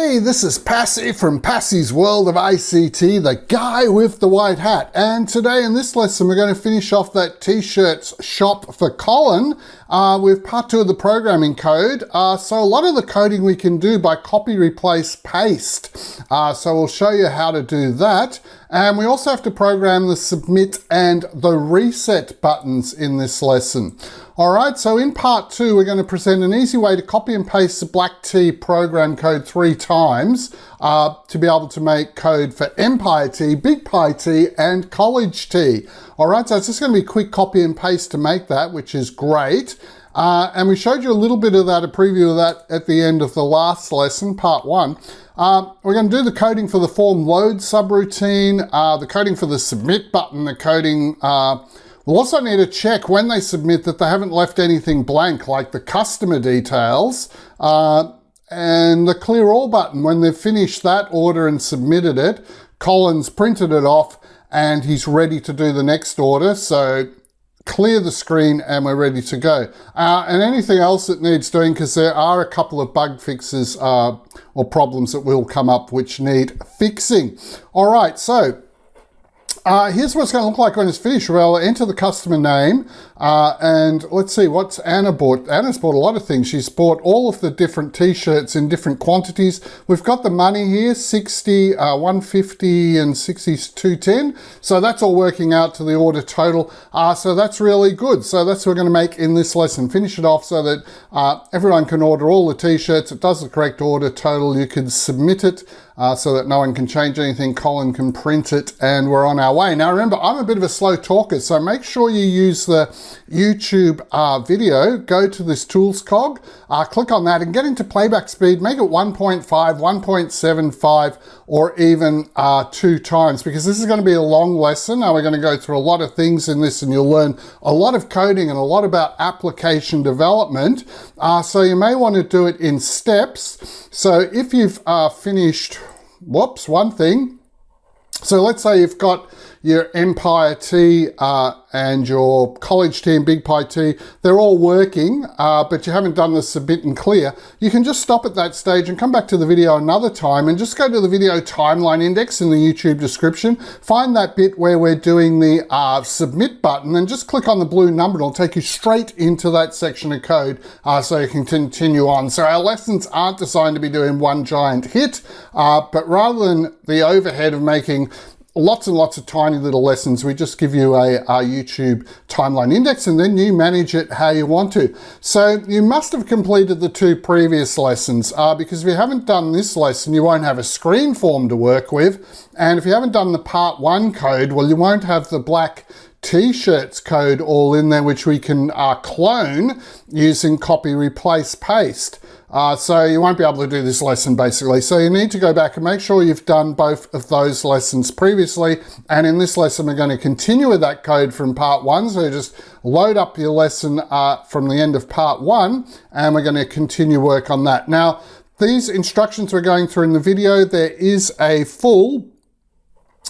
Hey, this is Passy from Passy's World of ICT, the guy with the white hat. And today in this lesson, we're going to finish off that T-shirts shop for Colin with part 2 of the programming code. So a lot of the coding we can do by copy, replace, paste. So we'll show you how to do that. And we also have to program the submit and the reset buttons in this lesson. All right, so in part 2, we're going to present an easy way to copy and paste the black T program code 3 times to be able to make code for Empire T, Big Pi T, and College T. All right, so it's just going to be a quick copy and paste to make that, which is great. And we showed you a little bit of that, a preview of that at the end of the last lesson, part 1. We're going to do the coding for the form load subroutine, the coding for the submit button, the coding. We'll also need to check when they submit that they haven't left anything blank, like the customer details, and the clear all button. When they've finished that order and submitted it, Colin's printed it off and he's ready to do the next order. So clear the screen and we're ready to go. And anything else that needs doing, because there are a couple of bug fixes or problems that will come up which need fixing. All right, so here's what it's going to look like when it's finished. We'll enter the customer name and let's see, what's Anna bought? Anna's bought a lot of things. She's bought all of the different T-shirts in different quantities. We've got the money here, 60, 150 and 60, 210. So that's all working out to the order total. So that's really good. So that's what we're going to make in this lesson. Finish it off so that everyone can order all the T-shirts. It does the correct order total. You can submit it so that no one can change anything. Colin can print it and we're on our way. Now remember, I'm a bit of a slow talker, so make sure you use the YouTube video. Go to this tools cog, click on that and get into playback speed. Make it 1.5, 1.75 or even 2 times, because this is going to be a long lesson. Now we're going to go through a lot of things in this and you'll learn a lot of coding and a lot about application development. So you may want to do it in steps. So if you've finished, one thing. So let's say you've got your Empire T and your College T and Big Pi T, they're all working, but you haven't done the submit and clear. You can just stop at that stage and come back to the video another time and just go to the video timeline index in the YouTube description, find that bit where we're doing the submit button and just click on the blue number. It'll take you straight into that section of code so you can continue on. So our lessons aren't designed to be doing one giant hit, but rather than the overhead of making lots and lots of tiny little lessons, we just give you a YouTube timeline index and then you manage it how you want to. So you must have completed the 2 previous lessons because if you haven't done this lesson, you won't have a screen form to work with. And if you haven't done the part 1 code, well, you won't have the black T-shirts code all in there, which we can clone using copy, replace, paste. So you won't be able to do this lesson basically. So you need to go back and make sure you've done both of those lessons previously. And in this lesson, we're going to continue with that code from part 1. So just load up your lesson from the end of part 1 and we're going to continue work on that. Now, these instructions we're going through in the video, there is a full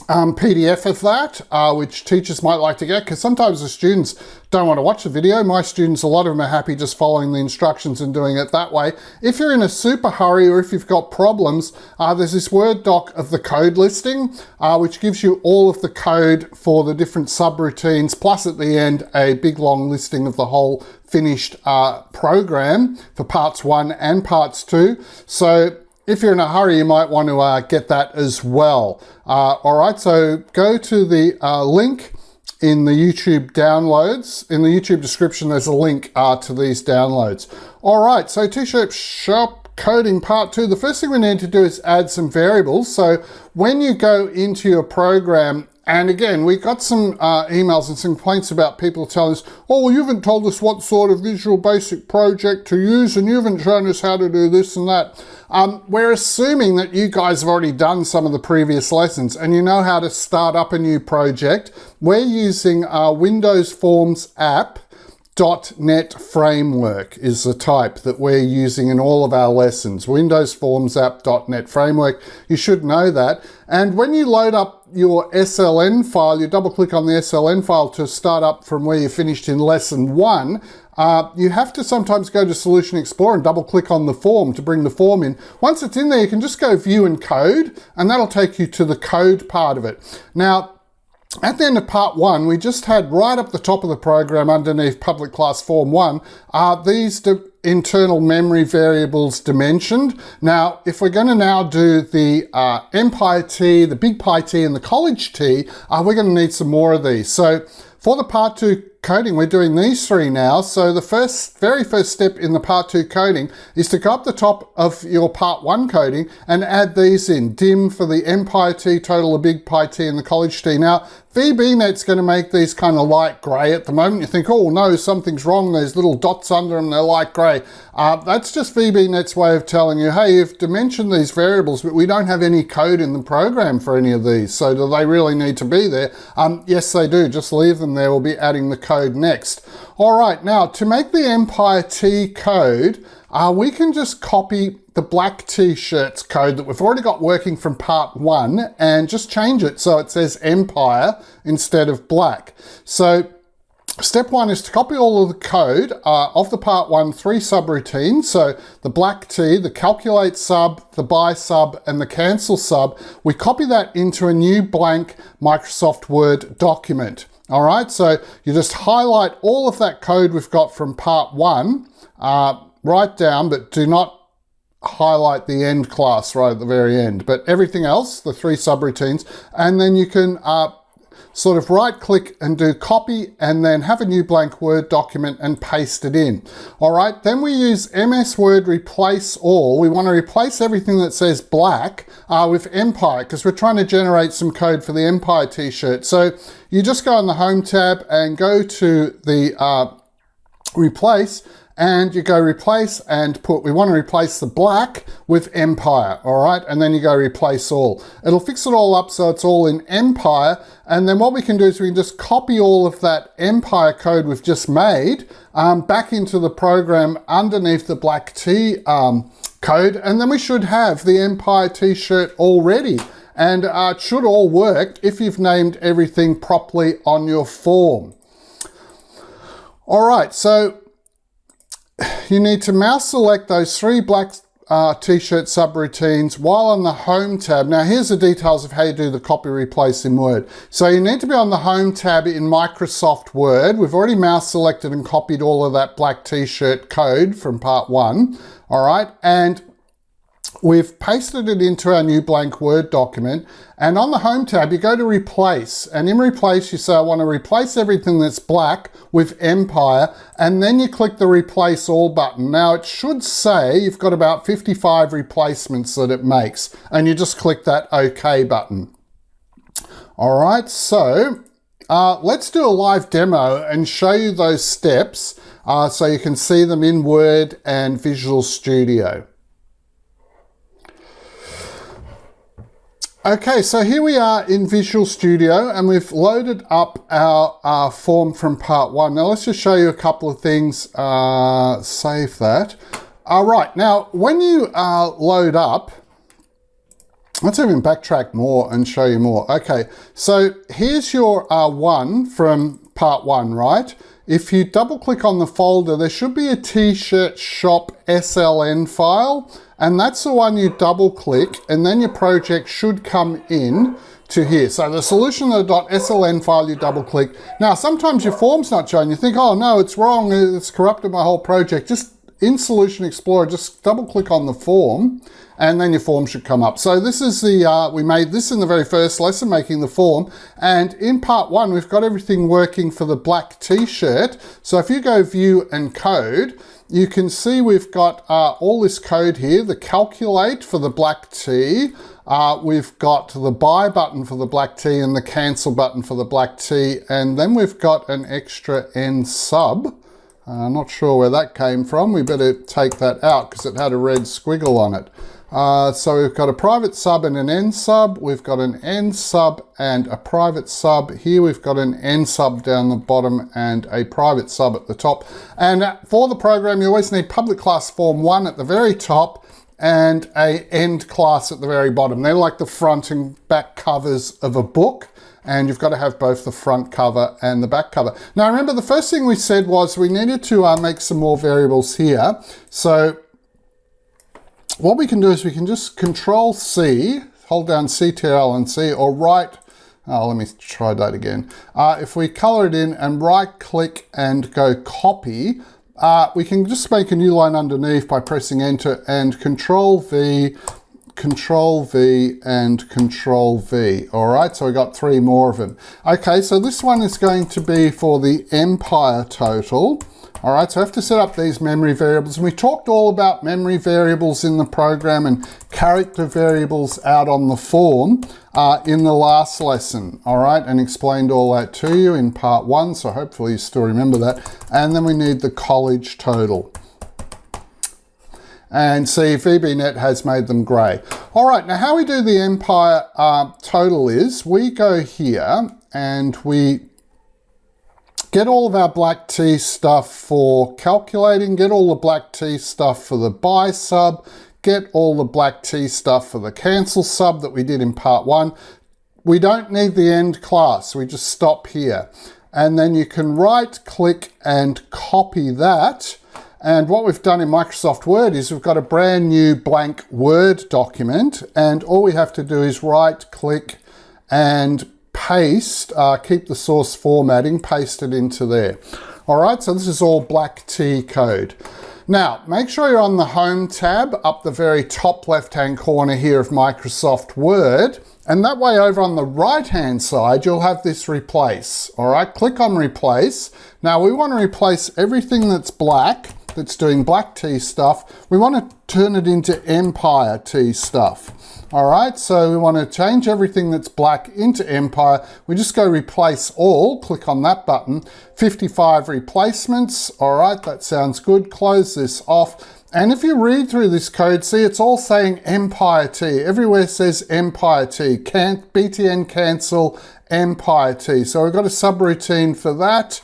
PDF of that, which teachers might like to get, because sometimes the students don't want to watch the video. My students, a lot of them are happy just following the instructions and doing it that way. If you're in a super hurry or if you've got problems, there's this Word doc of the code listing, which gives you all of the code for the different subroutines, plus at the end, a big long listing of the whole finished program for parts 1 and parts 2. So if you're in a hurry, you might want to get that as well. All right, so go to the link in the YouTube downloads. In the YouTube description, there's a link to these downloads. All right, so T-shirt shop coding part 2. The first thing we need to do is add some variables. So when you go into your program, and again, we got some emails and some complaints about people telling us, oh, well, you haven't told us what sort of Visual Basic project to use and you haven't shown us how to do this and that. We're assuming that you guys have already done some of the previous lessons and you know how to start up a new project. We're using Windows Forms app. .NET Framework is the type that we're using in all of our lessons. Windows Forms app .NET Framework. You should know that. And when you load up your SLN file, you double click on the SLN file to start up from where you finished in lesson 1. you have to sometimes go to Solution Explorer and double click on the form to bring the form in. Once it's in there, you can just go View and Code, and that'll take you to the code part of it. Now, at the end of part 1, we just had right up the top of the program underneath public class form 1, these internal memory variables dimensioned. Now, if we're going to now do the Empire T, the Big Pi T, and the College T, we're going to need some more of these. So for the part 2 coding, we're doing these 3 now. So the very first step in the part 2 coding is to go up the top of your part 1 coding and add these in. Dim for the Empire T, total the Big Pi T, and the College T. Now, VBNet's going to make these kind of light grey at the moment. You think, oh no, something's wrong. There's little dots under them, they're light grey. That's just VBNet's way of telling you, hey, you've dimensioned these variables, but we don't have any code in the program for any of these. So do they really need to be there? Yes, they do. Just leave them there. We'll be adding the code next. All right, now to make the Empire T code, we can just copy the black T-shirts code that we've already got working from part 1 and just change it so it says Empire instead of black. So step 1 is to copy all of the code of the part 1 3 subroutines. So the black T, the calculate sub, the buy sub, and the cancel sub. We copy that into a new blank Microsoft Word document. All right, so you just highlight all of that code we've got from part 1, write down, but do not highlight the end class right at the very end, but everything else, the 3 subroutines, and then you can sort of right click and do copy and then have a new blank Word document and paste it in. All right, then we use MS Word replace all. We want to replace everything that says black with Empire because we're trying to generate some code for the Empire T-shirt. So you just go on the Home tab and go to the replace, and you go replace and we want to replace the black with Empire, all right? And then you go replace all. It'll fix it all up so it's all in Empire. And then what we can do is we can just copy all of that Empire code we've just made back into the program underneath the black T code. And then we should have the Empire T-shirt already. And it should all work if you've named everything properly on your form. All right, so you need to mouse select those 3 black T-shirt subroutines while on the Home tab. Now here's the details of how you do the copy replace in Word. So you need to be on the Home tab in Microsoft Word. We've already mouse selected and copied all of that black T-shirt code from part 1. All right, and we've pasted it into our new blank Word document, and on the Home tab you go to replace, and in replace you say I want to replace everything that's black with Empire, and then you click the replace all button. Now it should say you've got about 55 replacements that it makes, and you just click that OK button. All right, so let's do a live demo and show you those steps so you can see them in Word and Visual Studio. Okay, so here we are in Visual Studio and we've loaded up our form from part 1. Now let's just show you a couple of things. Save that. All right, now when you load up, let's even backtrack more and show you more. Okay, so here's your one from part 1, right? If you double click on the folder, there should be a T-shirt shop SLN file, and that's the one you double click, and then your project should come in to here. So the solution.sln file you double click. Now, sometimes your form's not showing. You think, oh no, it's wrong, it's corrupted my whole project. Just in Solution Explorer, just double click on the form, and then your form should come up. So this is the, we made this in the very first lesson, making the form. And in part 1, we've got everything working for the black T-shirt. So if you go View and Code, you can see we've got all this code here, the calculate for the black T, we've got the buy button for the black T and the cancel button for the black T, and then we've got an extra N sub. Not sure where that came from. We better take that out because it had a red squiggle on it. So we've got a private sub and an N sub. We've got an N sub and a private sub. Here we've got an N sub down the bottom and a private sub at the top. And for the program, you always need public class form 1 at the very top and a end class at the very bottom. They're like the front and back covers of a book, and you've got to have both the front cover and the back cover. Now remember, the first thing we said was we needed to make some more variables here. So what we can do is we can just Control C, hold down Ctrl and C, or let me try that again. If we color it in and right click and go copy, we can just make a new line underneath by pressing enter and Control V, and Control V. All right, so we got 3 more of them. Okay, so this one is going to be for the empire total. All right, so I have to set up these memory variables. And we talked all about memory variables in the program and character variables out on the form in the last lesson, all right, and explained all that to you in part 1, so hopefully you still remember that. And then we need the college total. And see, VBNet has made them grey. All right, now how we do the empire total is we go here and we get all of our black T stuff for calculating, get all the black T stuff for the buy sub, get all the black T stuff for the cancel sub that we did in part 1. We don't need the end class, we just stop here. And then you can right click and copy that. And what we've done in Microsoft Word is we've got a brand new blank Word document, and all we have to do is right click and paste, keep the source formatting, paste it into there. All right, so this is all black T code. Now, make sure you're on the Home tab up the very top left-hand corner here of Microsoft Word, and that way over on the right-hand side, you'll have this replace. All right, click on replace. Now, we want to replace everything that's black, that's doing black T stuff. We want to turn it into Empire T stuff. All right, so we want to change everything that's black into Empire. We just go replace all, click on that button, 55 replacements. All right, that sounds good. Close this off. And if you read through this code, see, it's all saying Empire T. Everywhere says Empire T. BTN cancel, Empire T. So we've got a subroutine for that.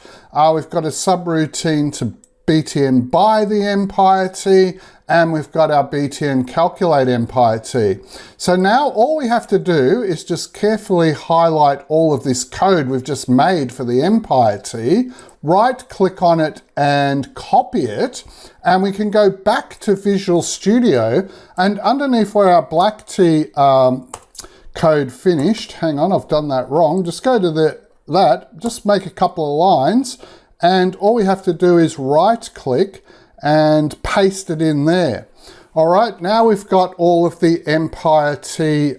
We've got a subroutine to BTN buy the Empire T, and we've got our BTN calculate Empire T. So now all we have to do is just carefully highlight all of this code we've just made for the Empire T, right click on it and copy it, and we can go back to Visual Studio, and underneath where our black T code finished, hang on, I've done that wrong, just go to that, just make a couple of lines, and all we have to do is right click and paste it in there. All right, now we've got all of the Empire T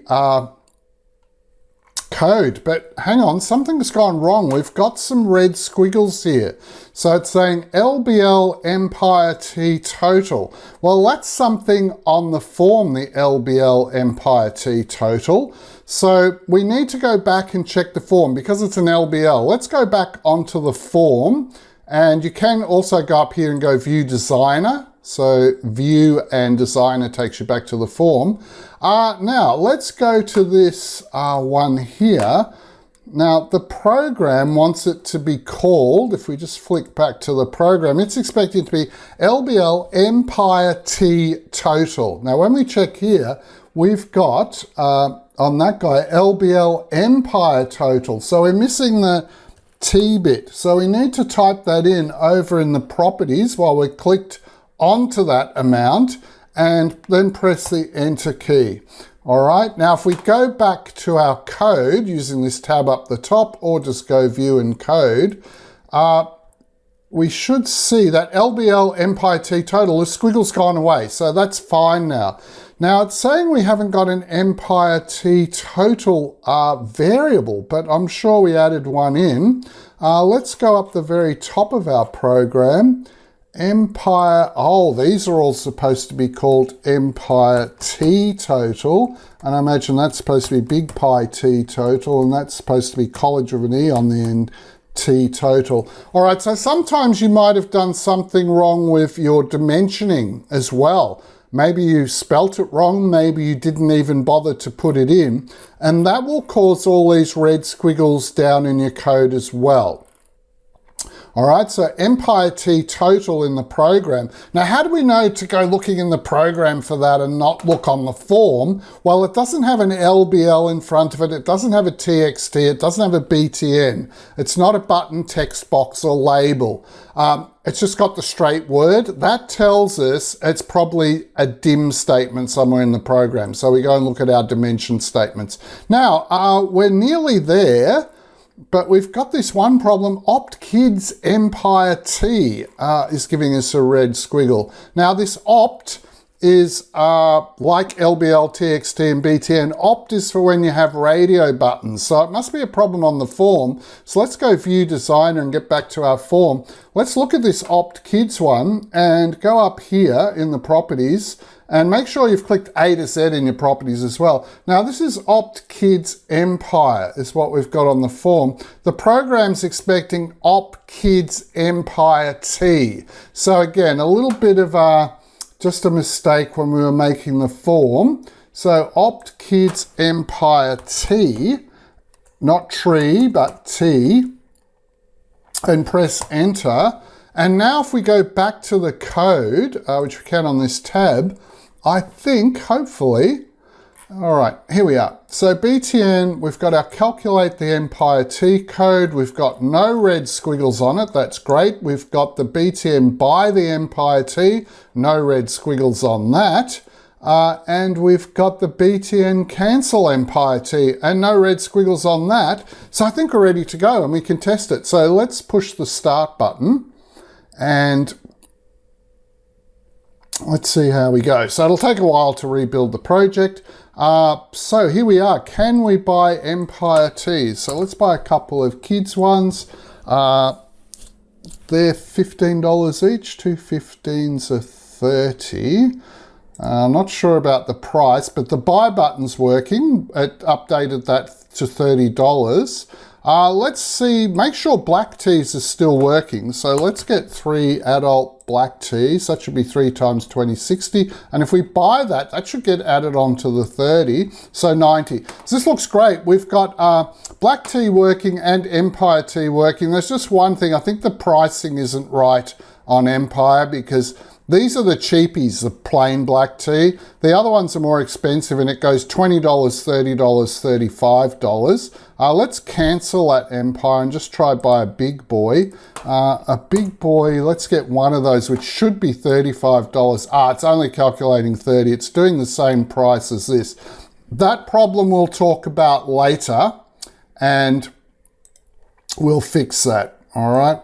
code, but hang on, something's gone wrong. We've got some red squiggles here. So it's saying LBL Empire T total. Well, that's something on the form, the LBL Empire T total. So we need to go back and check the form because it's an LBL. Let's go back onto the form, and you can also go up here and go View Designer. So View and Designer takes you back to the form. Now let's go to this one here. Now the program wants it to be called, if we just flick back to the program, it's expected to be LBL Empire T total. Now when we check here, we've got on that guy LBL Empire total. So we're missing the T bit. So we need to type that in over in the properties while we're clicked onto that amount, and then press the enter key. All right, now if we go back to our code using this tab up the top, or just go view and code, we should see that LBL Empire T total, the squiggle's gone away, so that's fine now. Now it's saying we haven't got an Empire T total variable, but I'm sure we added one in. Let's go up the very top of our program. Empire, oh, these are all supposed to be called Empire T total, and I imagine that's supposed to be Big Pi T total, and that's supposed to be College with an E on the end, T total. All right, so sometimes you might have done something wrong with your dimensioning as well. Maybe you spelt it wrong, maybe you didn't even bother to put it in, and that will cause all these red squiggles down in your code as well. All right, so Empire T total in the program. Now, how do we know to go looking in the program for that and not look on the form? Well, it doesn't have an LBL in front of it. It doesn't have a TXT. It doesn't have a BTN. It's not a button, text box, or label. It's just got the straight word. That tells us it's probably a dim statement somewhere in the program. So we go and look at our dimension statements. Now, we're nearly there. But we've got this one problem. Opt Kids Empire T is giving us a red squiggle. Now this opt is like LBL, TXT and BTN. Opt is for when you have radio buttons. So it must be a problem on the form. So let's go View Designer and get back to our form. Let's look at this Opt Kids one and go up here in the properties and make sure you've clicked A to Z in your properties as well. Now this is Opt Kids Empire is what we've got on the form. The program's expecting Opt Kids Empire T. So again, a little bit of just a mistake when we were making the form. So Opt Kids Empire T, not tree, but T, and press enter. And now if we go back to the code, which we can on this tab, I think, hopefully, all right, here we are. So BTN, we've got our calculate the Empire T code. We've got no red squiggles on it. That's great. We've got the BTN buy the Empire T, no red squiggles on that. And we've got the BTN cancel Empire T and no red squiggles on that. So I think we're ready to go and we can test it. So let's push the start button and let's see how we go. So it'll take a while to rebuild the project. So here we are. Can we buy Empire Ts? So let's buy a couple of kids ones. They're $15 each. 2 15s are 30. I'm not sure about the price, but the buy button's working. It updated that to $30. Let's see, make sure black teas are still working. So let's get 3 adult black teas. That should be 3 times 20, 60. And if we buy that, that should get added on to the 30, so 90. So this looks great. We've got black tea working and Empire tea working. There's just one thing. I think the pricing isn't right on Empire because these are the cheapies, the plain black tea. The other ones are more expensive and it goes $20, $30, $35. Let's cancel that Empire and just try buy a big boy. A big boy, let's get one of those, which should be $35. It's only calculating 30. It's doing the same price as this. That problem we'll talk about later and we'll fix that, all right?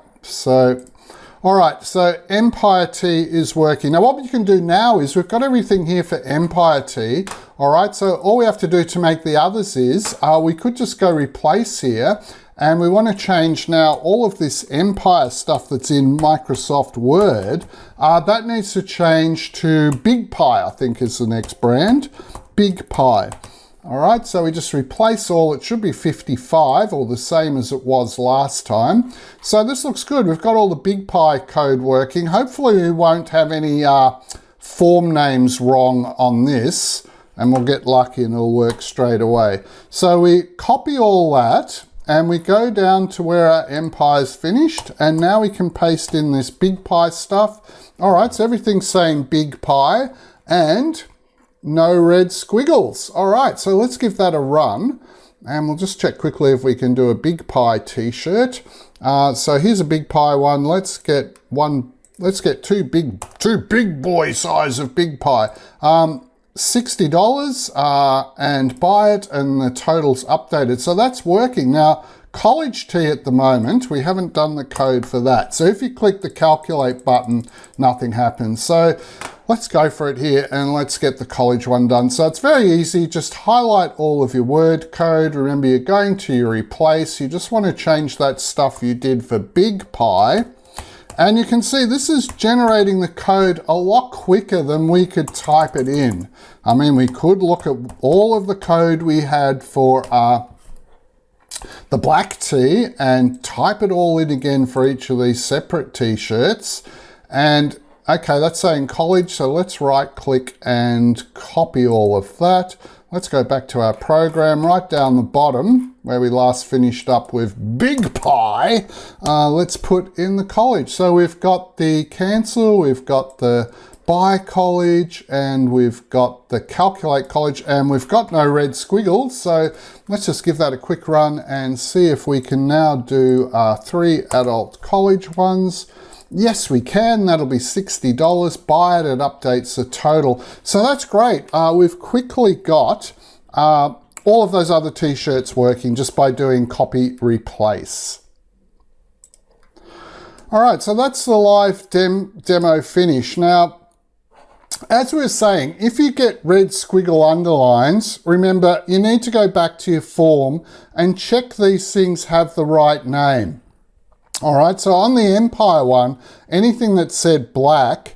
All right, so Empire T is working. Now what you can do now is we've got everything here for Empire T. All right, so all we have to do to make the others is we could just go replace here and we want to change now all of this Empire stuff that's in Microsoft Word. That needs to change to Big Pie, I think is the next brand, Big Pie. All right, so we just replace all, it should be 55 or the same as it was last time. So this looks good. We've got all the Big Pie code working. Hopefully we won't have any form names wrong on this and we'll get lucky and it'll work straight away. So we copy all that and we go down to where our Empire's finished and now we can paste in this Big Pie stuff. All right, so everything's saying Big Pie and no red squiggles. All right, so let's give that a run and we'll just check quickly if we can do a Big Pie t-shirt. So here's a Big Pie one. Let's get two big boy size of Big Pie. $60 and buy it and the total's updated. So that's working. Now, college tea at the moment, we haven't done the code for that. So if you click the calculate button, nothing happens. So let's go for it here and let's get the college one done. So it's very easy. Just highlight all of your word code. Remember, you're going to your replace. You just want to change that stuff you did for Big Pie. And you can see this is generating the code a lot quicker than we could type it in. I mean, we could look at all of the code we had for the black tea and type it all in again for each of these separate t-shirts. And Okay, that's saying college, so let's right click and copy all of that. Let's go back to our program right down the bottom where we last finished up with Big Pie. Let's put in the college. So we've got the cancel, we've got the buy college, and we've got the calculate college, and we've got no red squiggles. So let's just give that a quick run and see if we can now do 3 adult college ones. Yes, we can. That'll be $60. Buy it updates the total. So that's great. We've quickly got all of those other t-shirts working just by doing copy replace. All right, so that's the live demo finish. Now, as we were saying, if you get red squiggle underlines, remember you need to go back to your form and check these things have the right name. All right, so on the Empire one, anything that said black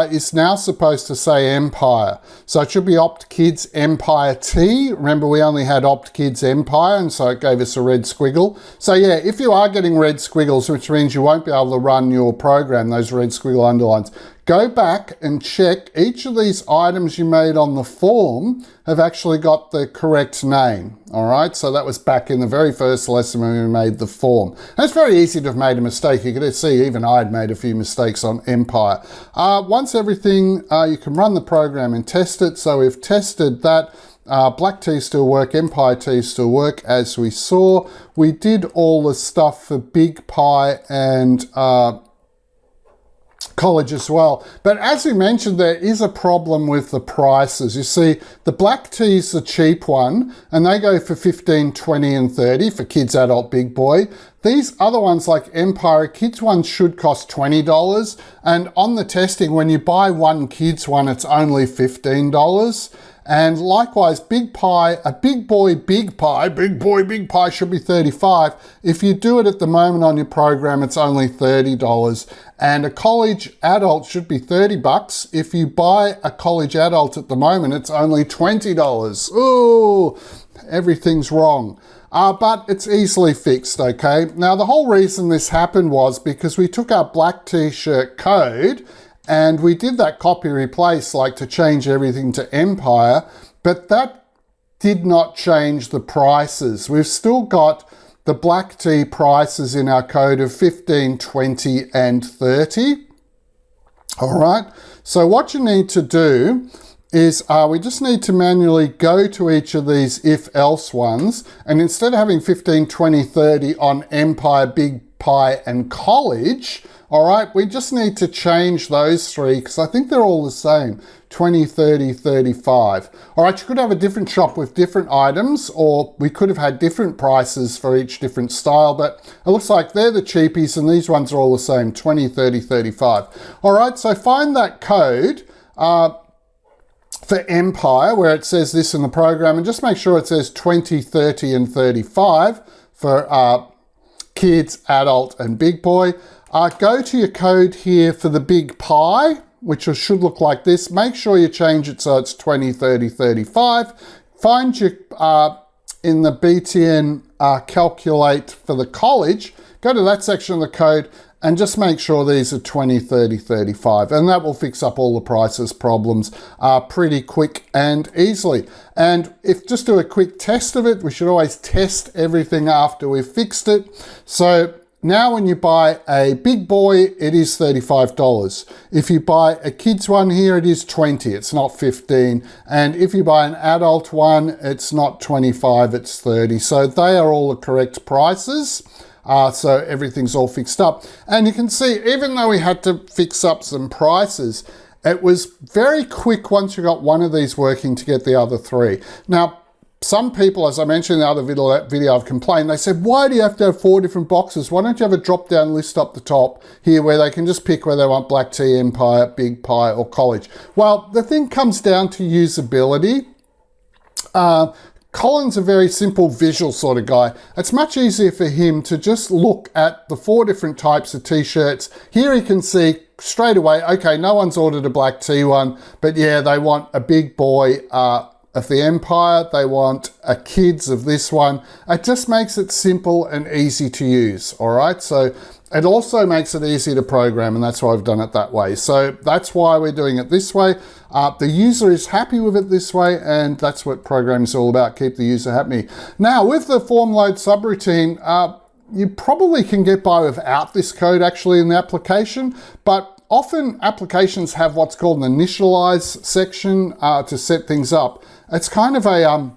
is now supposed to say Empire. So it should be Opt Kids Empire T. Remember, we only had Opt Kids Empire, and so it gave us a red squiggle. So yeah, if you are getting red squiggles, which means you won't be able to run your program, those red squiggle underlines, go back and check each of these items you made on the form have actually got the correct name. All right, so that was back in the very first lesson when we made the form. And it's very easy to have made a mistake. You could see even I had made a few mistakes on Empire. Once everything, you can run the program and test it. So we've tested that. Black T still work, Empire T still work, as we saw. We did all the stuff for Big Pie and college as well. But as we mentioned, there is a problem with the prices. You see, the black tea is the cheap one, and they go for 15, 20, and 30 for kids, adult, big boy. These other ones like Empire, kids ones should cost $20. And on the testing, when you buy one kids one, it's only $15. And likewise, Big Pie, a big boy, big pie should be $35. If you do it at the moment on your program, it's only $30. And a college adult should be $30. If you buy a college adult at the moment, it's only $20. Ooh, everything's wrong. But it's easily fixed, okay? Now, the whole reason this happened was because we took our black t-shirt code and we did that copy replace, like to change everything to Empire, but that did not change the prices. We've still got the black tea prices in our code of 15, 20, and 30. All right, so what you need to do is we just need to manually go to each of these if-else ones, and instead of having 15, 20, 30 on Empire, Big Pie, and College, all right, we just need to change those three because I think they're all the same, 20, 30, 35. All right, you could have a different shop with different items, or we could have had different prices for each different style, but it looks like they're the cheapies and these ones are all the same, 20, 30, 35. All right, so find that code for Empire where it says this in the program and just make sure it says 20, 30, and 35 for kids, adult, and big boy. Go to your code here for the Big Pie, which should look like this. Make sure you change it so it's 20, 30, 35. Find your, in the BTN calculate for the college, go to that section of the code and just make sure these are 20, 30, 35. And that will fix up all the prices problems pretty quick and easily. And if just do a quick test of it, we should always test everything after we've fixed it. So now when you buy a big boy, it is $35. If you buy a kids one here, it is 20, it's not 15. And if you buy an adult one, it's not 25, it's 30. So they are all the correct prices. So everything's all fixed up. And you can see, even though we had to fix up some prices, it was very quick once you got one of these working to get the other three. Now, some people, as I mentioned in the other video, I've complained. They said, why do you have to have 4 different boxes? Why don't you have a drop-down list up the top here where they can just pick whether they want Black Tea, Empire, Big Pie, or College? Well, the thing comes down to usability. Colin's a very simple visual sort of guy. It's much easier for him to just look at the 4 different types of t-shirts. Here he can see straight away, okay, no one's ordered a black tea one, but yeah, they want a big boy of the Empire, they want a kids of this one. It just makes it simple and easy to use, all right? So It also makes it easy to program, and that's why I've done it that way. So that's why we're doing it this way. The user is happy with it this way, and that's what programming is all about, keep the user happy. Now, with the form load subroutine, you probably can get by without this code actually in the application, but often applications have what's called an initialize section to set things up. It's kind of a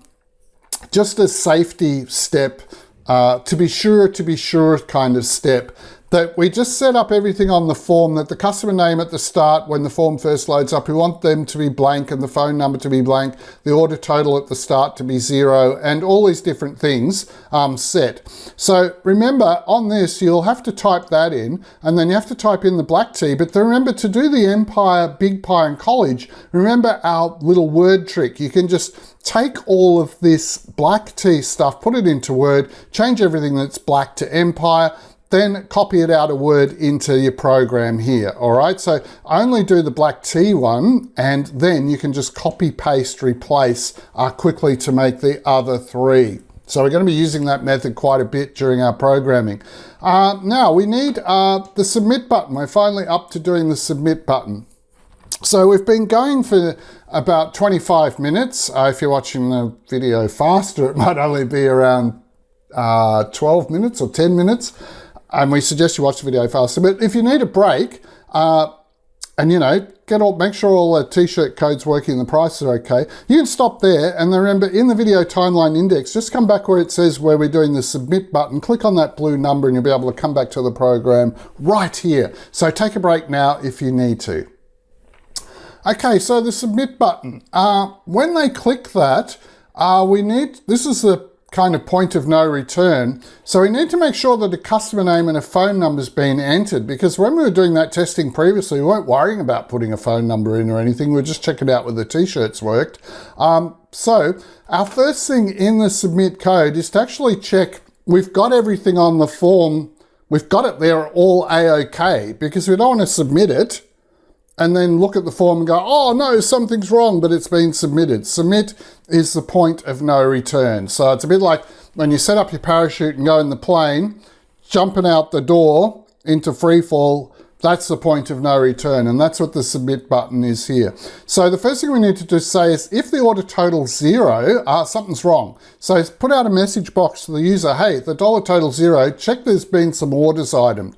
just a safety step, to be sure kind of step, that we just set up everything on the form, that the customer name at the start, when the form first loads up, we want them to be blank and the phone number to be blank, the order total at the start to be 0, and all these different things set. So remember, on this, you'll have to type that in, and then you have to type in the black T, but remember to do the Empire, Big Pie, and College, remember our little word trick. You can just take all of this black T stuff, put it into Word, change everything that's black to Empire, then copy it out a word into your program here, all right? So only do the black T one, and then you can just copy, paste, replace quickly to make the other 3. So we're going to be using that method quite a bit during our programming. Now we need the submit button. We're finally up to doing the submit button. So we've been going for about 25 minutes. If you're watching the video faster, it might only be around 12 minutes or 10 minutes. And we suggest you watch the video faster. But if you need a break, and you know, make sure all the t-shirt code's working and the prices are okay, you can stop there. And then remember, in the video timeline index, just come back where it says where we're doing the submit button, click on that blue number, and you'll be able to come back to the program right here. So take a break now if you need to. Okay, so the submit button. When they click that, this is the kind of point of no return. So we need to make sure that a customer name and a phone number has been entered, because when we were doing that testing previously, we weren't worrying about putting a phone number in or anything. We were just checking out whether the t-shirts worked. So our first thing in the submit code is to actually check we've got everything on the form. We've got it there all A-OK, because we don't want to submit it and then look at the form and go, oh no, something's wrong, but it's been submitted. Submit is the point of no return. So it's a bit like when you set up your parachute and go in the plane, jumping out the door into free fall, that's the point of no return, and that's what the submit button is here. So the first thing we need to do say is, if the order total's 0, something's wrong. So put out a message box to the user, hey, the dollar total's 0, check there's been some orders item,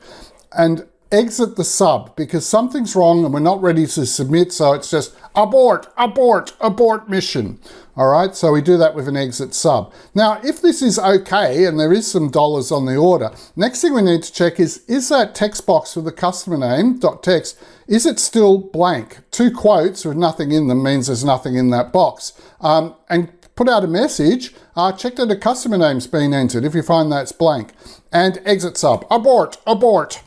and exit the sub, because something's wrong and we're not ready to submit, so it's just abort, abort, abort mission. All right, so we do that with an exit sub. Now, if this is okay and there is some dollars on the order, next thing we need to check is that text box with the customer name, .text, is it still blank? 2 quotes with nothing in them means there's nothing in that box. And put out a message, check that a customer name's been entered if you find that's blank. And exit sub, abort, abort.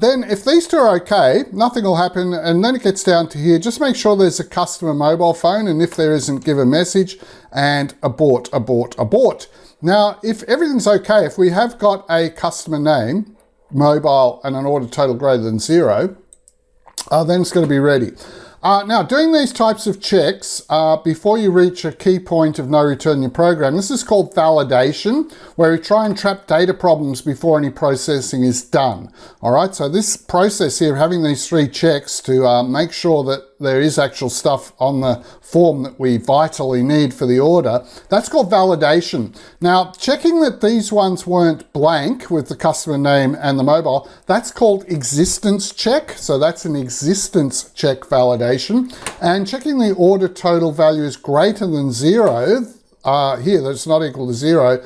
Then if these two are okay, nothing will happen, and then it gets down to here. Just make sure there's a customer mobile phone, and if there isn't, give a message, and abort, abort, abort. Now, if everything's okay, if we have got a customer name, mobile, and an order total greater than 0, then it's going to be ready. Now, doing these types of checks before you reach a key point of no return in your program, this is called validation, where we try and trap data problems before any processing is done. All right, so this process here, having these 3 checks to make sure that there is actual stuff on the form that we vitally need for the order, that's called validation. Now, checking that these ones weren't blank with the customer name and the mobile, that's called existence check. So that's an existence check validation. And checking the order total value is greater than 0, here, that's not equal to 0,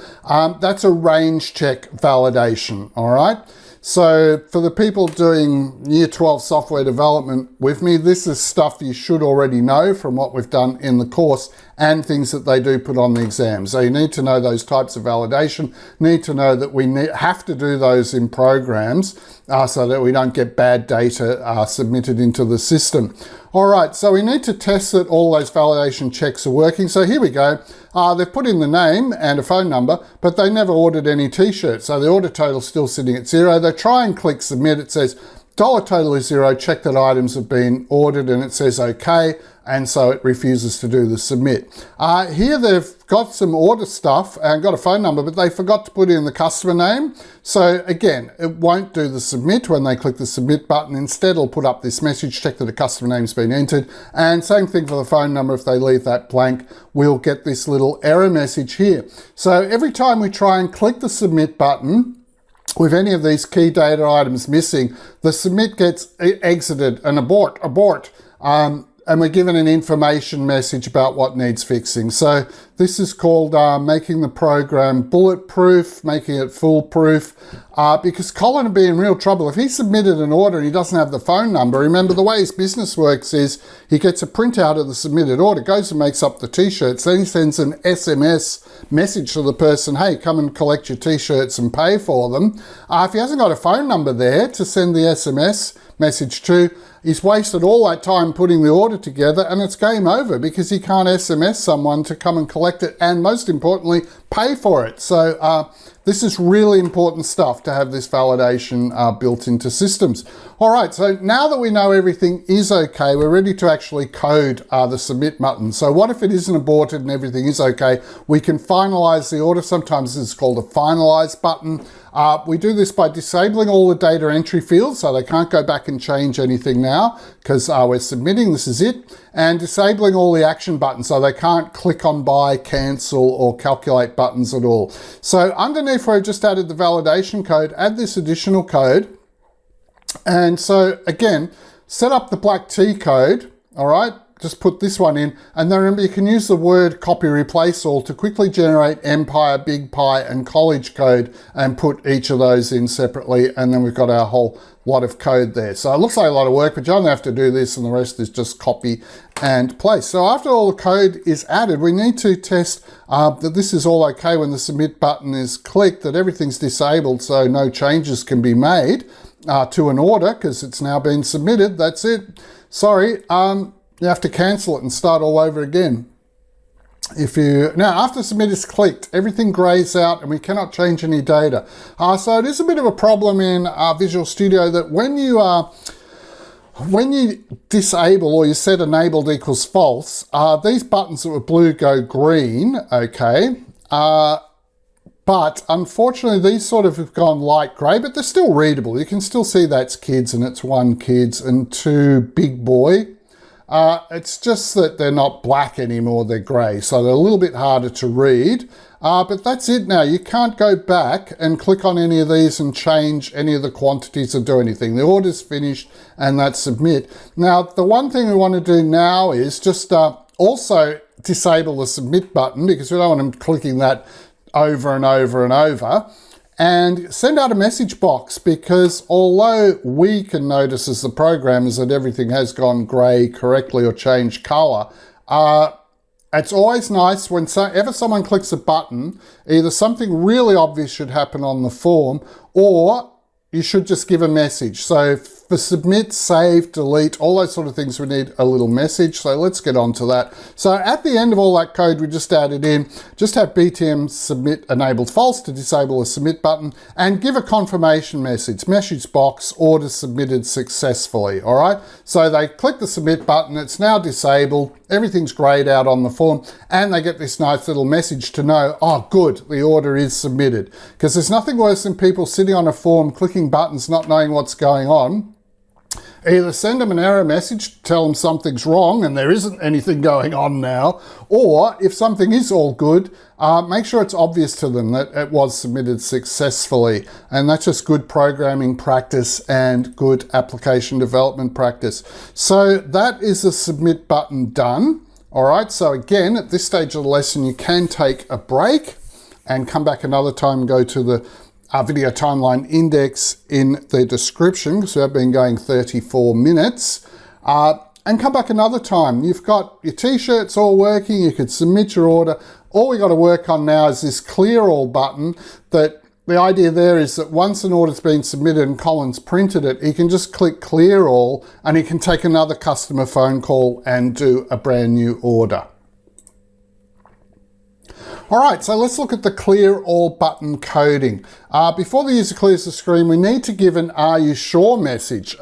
that's a range check validation, all right? So for the people doing Year 12 software development with me, this is stuff you should already know from what we've done in the course and things that they do put on the exam. So you need to know those types of validation, need to know that we have to do those in programs so that we don't get bad data submitted into the system. All right, so we need to test that all those validation checks are working. So here we go. They've put in the name and a phone number, but they never ordered any t-shirts. So the order total's still sitting at 0. They try and click submit. It says dollar total is 0. Check that items have been ordered, and it says okay. and so it refuses to do the submit. Here they've got some order stuff and got a phone number, but they forgot to put in the customer name. So again, it won't do the submit when they click the submit button. Instead, it'll put up this message, check that a customer name's been entered. And same thing for the phone number. If they leave that blank, we'll get this little error message here. So every time we try and click the submit button, with any of these key data items missing, the submit gets exited and abort. And we're given an information message about what needs fixing. So this is called making the program bulletproof, making it foolproof, because Colin would be in real trouble. If he submitted an order and he doesn't have the phone number, remember the way his business works is he gets a printout of the submitted order, goes and makes up the t-shirts, then he sends an SMS message to the person, hey, come and collect your t-shirts and pay for them. If he hasn't got a phone number there to send the SMS message to, he's wasted all that time putting the order together, and it's game over because he can't SMS someone to come and collect it and, most importantly, pay for it. So this is really important stuff to have this validation built into systems. All right, so now that we know everything is okay, we're ready to actually code the submit button. So what if it isn't aborted and everything is okay? We can finalize the order. Sometimes it's called a finalize button. We do this by disabling all the data entry fields, so they can't go back and change anything now because we're submitting, this is it, and disabling all the action buttons, so they can't click on buy, cancel, or calculate buttons at all. So underneath where I just added the validation code, add this additional code. And so again, set up the black T code, all right? Just put this one in, and then remember you can use the word copy replace all to quickly generate Empire, Big Pi, and College code and put each of those in separately, and then we've got our whole lot of code there. So it looks like a lot of work, but you only have to do this and the rest is just copy and paste. So after all the code is added, we need to test that this is all okay when the submit button is clicked, that everything's disabled so no changes can be made to an order because it's now been submitted. That's it. Sorry. You have to cancel it and start all over again. Now after submit is clicked, everything grays out and we cannot change any data. So it is a bit of a problem in Visual Studio that when you disable or you set enabled equals false, these buttons that were blue go green, okay? But unfortunately, these sort of have gone light grey, but they're still readable. You can still see that's kids and it's 1 kids and 2 big boy. It's just that they're not black anymore, they're grey, so they're a little bit harder to read. But that's it now. You can't go back and click on any of these and change any of the quantities or do anything. The order's finished and that's submit. Now, the one thing we want to do now is just also disable the submit button because we don't want them clicking that over and over and over. And send out a message box because although we can notice as the programmers that everything has gone grey correctly or changed colour, it's always nice whenever someone clicks a button, either something really obvious should happen on the form or you should just give a message. So for submit, save, delete, all those sort of things, we need a little message. So let's get on to that. So at the end of all that code we just added in, just have BTM submit enabled false to disable a submit button and give a confirmation message box, order submitted successfully, all right? So they click the submit button, it's now disabled, everything's grayed out on the form, and they get this nice little message to know, oh good, the order is submitted. Because there's nothing worse than people sitting on a form, clicking buttons, not knowing what's going on. Either send them an error message, tell them something's wrong and there isn't anything going on now, or if something is all good, make sure it's obvious to them that it was submitted successfully. And that's just good programming practice and good application development practice. So that is the submit button done. All right, so again, at this stage of the lesson, you can take a break and come back another time and go to the video timeline index in the description because we have been going 34 minutes and come back another time. You've got your t-shirts all working, you could submit your order. All we got to work on now is this clear all button. That the idea there is that once an order's been submitted and Colin's printed it, he can just click clear all and he can take another customer phone call and do a brand new order. All right, so let's look at the clear all button coding. Before the user clears the screen, we need to give an are you sure message.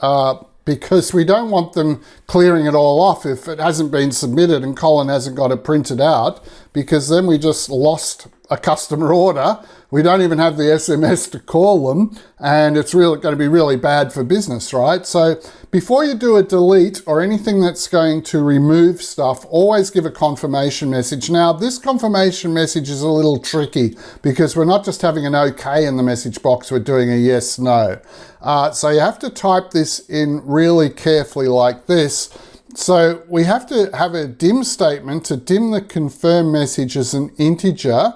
because we don't want them clearing it all off if it hasn't been submitted and Colin hasn't got it printed out, because then we just lost a customer order. We don't even have the SMS to call them, and it's really going to be really bad for business, right? So before you do a delete or anything that's going to remove stuff, always give a confirmation message. Now, this confirmation message is a little tricky because we're not just having an OK in the message box, we're doing a yes, no. So you have to type this in really carefully like this. So we have to have a dim statement to dim the confirm message as an integer,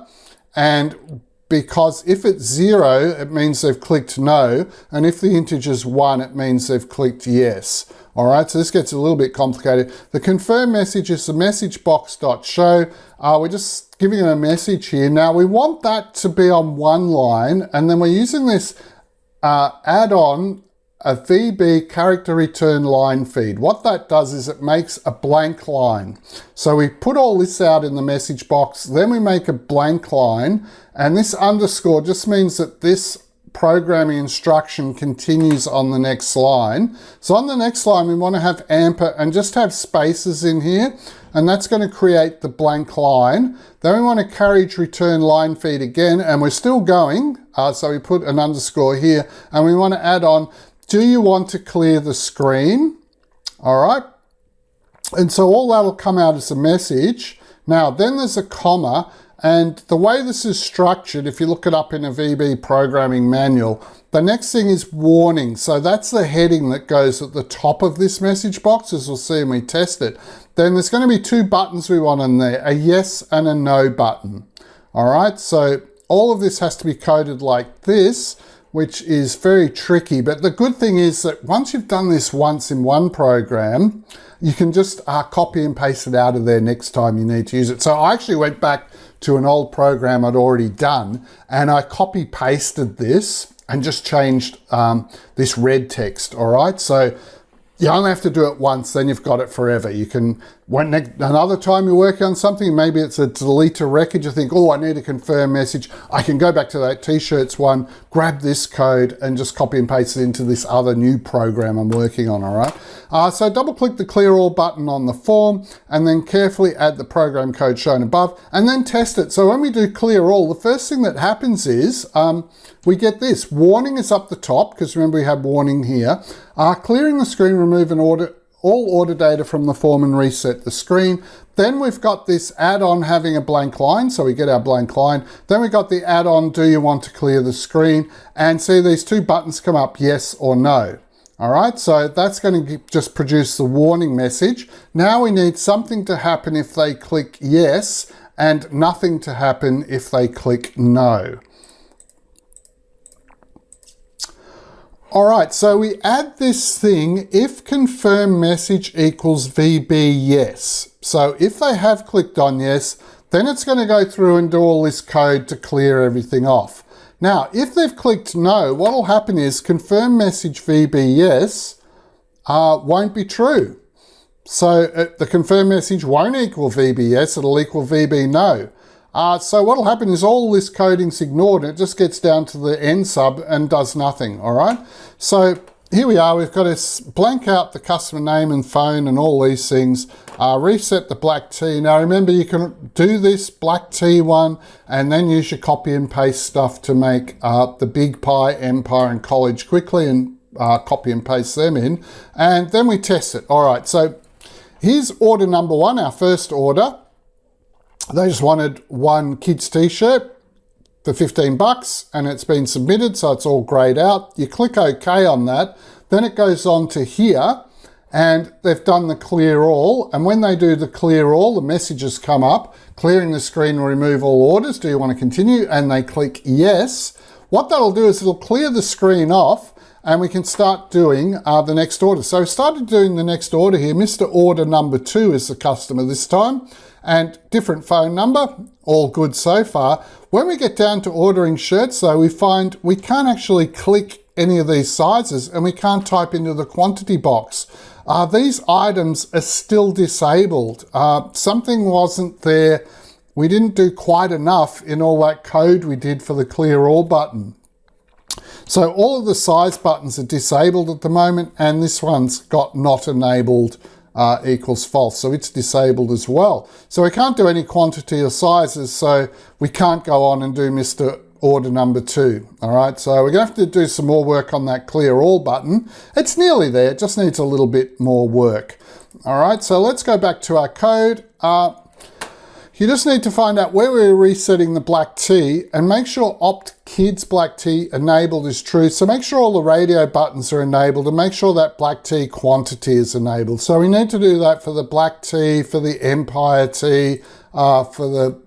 and because if it's 0, it means they've clicked no, and if the integer's 1, it means they've clicked yes. All right, so this gets a little bit complicated. The confirm message is the message box.show. We're just giving them a message here. Now we want that to be on one line, and then we're using this add-on, a VB character return line feed. What that does is it makes a blank line. So we put all this out in the message box, then we make a blank line, and this underscore just means that this programming instruction continues on the next line. So on the next line, we want to have amper and just have spaces in here, and that's going to create the blank line. Then we want to carriage return line feed again, and we're still going. So we put an underscore here, and we want to add on, do you want to clear the screen? All right. And so all that'll come out as a message. Now, then there's a comma, and the way this is structured, if you look it up in a VB programming manual, the next thing is warning. So that's the heading that goes at the top of this message box, as we'll see when we test it. Then there's going to be two buttons we want in there, a yes and a no button. All right, so all of this has to be coded like this, which is very tricky. But the good thing is that once you've done this once in one program, you can just copy and paste it out of there next time you need to use it. So I actually went back to an old program I'd already done, and I copy pasted this and just changed this red text, all right? So you only have to do it once, then you've got it forever. You can, another time you're working on something, maybe it's a delete a record, you think, oh, I need a confirm message. I can go back to that T-shirts one, grab this code and just copy and paste it into this other new program I'm working on, all right? So double click the clear all button on the form and then carefully add the program code shown above and then test it. So when we do clear all, the first thing that happens is we get this. Warning is up the top, because remember we have warning here. Clearing the screen, remove all order data from the form and reset the screen. Then we've got this add-on having a blank line, so we get our blank line. Then we got the add-on, do you want to clear the screen? And see these two buttons come up, yes or no. All right, so that's going to just produce the warning message. Now we need something to happen if they click yes, and nothing to happen if they click no. All right, so we add this thing, if confirm message equals VB yes. So if they have clicked on yes, then it's going to go through and do all this code to clear everything off. Now, if they've clicked no, what will happen is confirm message VB yes won't be true. So the confirm message won't equal VB yes, it'll equal VB no. So what will happen is all this coding's ignored and it just gets down to the end sub and does nothing, all right? So here we are, we've got to blank out the customer name and phone and all these things, reset the black T. Now remember, you can do this black T one and then use your copy and paste stuff to make the big pie, empire and college quickly and copy and paste them in. And then we test it. All right, so here's order number one, our first order. They just wanted one kids t-shirt for 15 bucks and it's been submitted, so it's all grayed out. You click OK on that, then it goes on to here and they've done the clear all. And when they do the clear all, the messages come up, clearing the screen will remove all orders. Do you want to continue? And they click yes. What that'll do is it'll clear the screen off and we can start doing the next order. So we started doing the next order here. Mr. Order number 2 is the customer this time. And different phone number, all good so far. When we get down to ordering shirts though, we find we can't actually click any of these sizes and we can't type into the quantity box. These items are still disabled. Something wasn't there. We didn't do quite enough in all that code we did for the clear all button. So all of the size buttons are disabled at the moment, and this one's got not enabled equals false, so it's disabled as well. So we can't do any quantity or sizes, so we can't go on and do Mr. Order number 2. All right, so we're going to have to do some more work on that clear all button. It's nearly there, it just needs a little bit more work. All right, so let's go back to our code. You just need to find out where we're resetting the black T and make sure opt kids black T enabled is true. So make sure all the radio buttons are enabled and make sure that black T quantity is enabled. So we need to do that for the black T, for the Empire T, for the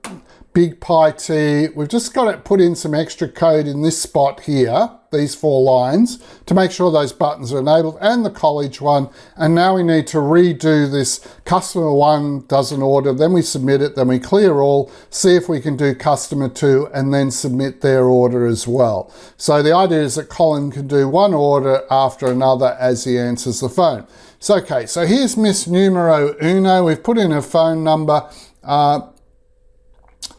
Big Pi T. We've just got to put in some extra code in this spot here, these 4 lines, to make sure those buttons are enabled, and the college one. And now we need to redo this. Customer 1 does an order, then we submit it, then we clear all, see if we can do customer 2 and then submit their order as well. So the idea is that Colin can do one order after another as he answers the phone. So okay, so here's Miss Numero Uno. We've put in her phone number.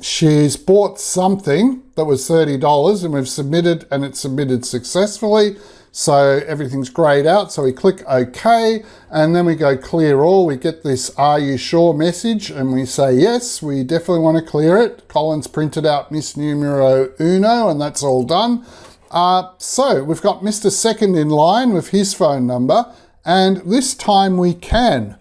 She's bought something that was $30 and we've submitted, and it's submitted successfully. So everything's grayed out. So we click OK and then we go clear all. We get this "Are you sure?" message and we say yes, we definitely want to clear it. Colin's printed out Miss Numero Uno and that's all done. So we've got Mr. Second in line with his phone number, and this time we can